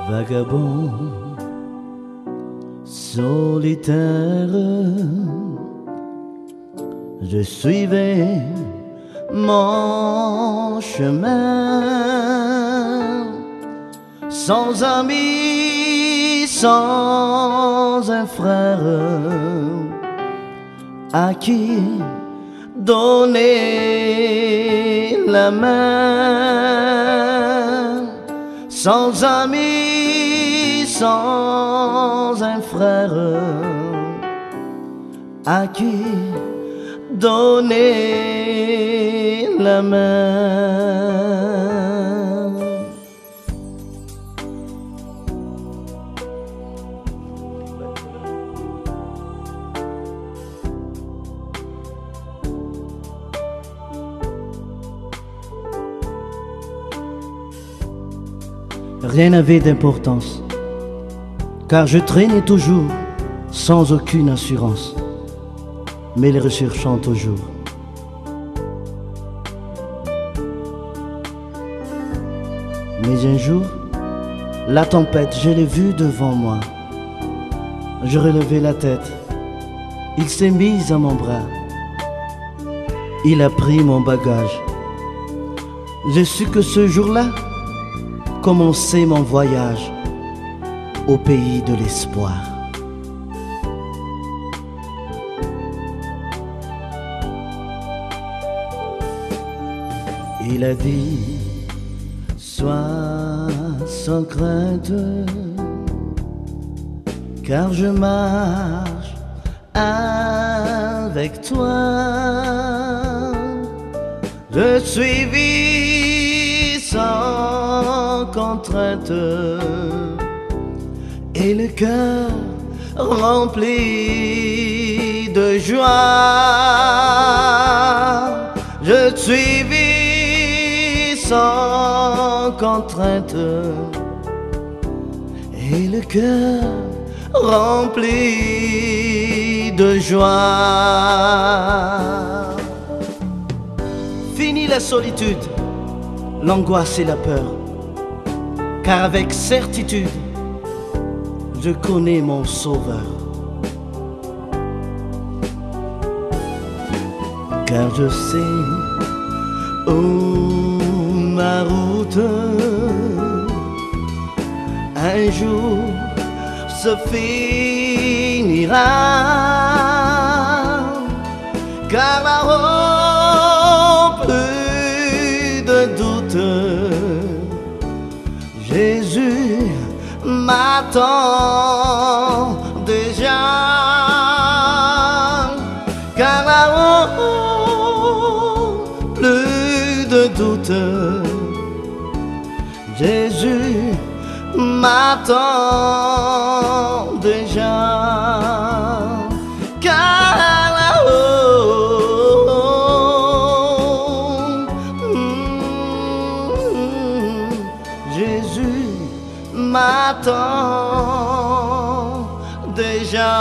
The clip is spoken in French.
Vagabond, solitaire, je suivais mon chemin, sans amis, sans un frère à qui donner la main, sans amis, sans un frère à qui donner la main. Rien n'avait d'importance, car je traînais toujours sans aucune assurance, mais les recherchant toujours. Mais un jour, la tempête, je l'ai vue devant moi. Je relevai la tête, il s'est mis à mon bras. Il a pris mon bagage. Je sus que ce jour-là commençait mon voyage au pays de l'espoir. Il a dit, sois sans crainte, car je marche avec toi. Je suivis sans contrainte et le cœur rempli de joie. Je suivis sans contrainte et le cœur rempli de joie. Fini la solitude, l'angoisse et la peur, car avec certitude, je connais mon Sauveur. Car je sais où ma route un jour se finira, car là-haut plus de doute, Jésus m'attend déjà. Car là-haut plus de doute, Jésus m'attend déjà. Car là-haut, Jésus m'attend déjà.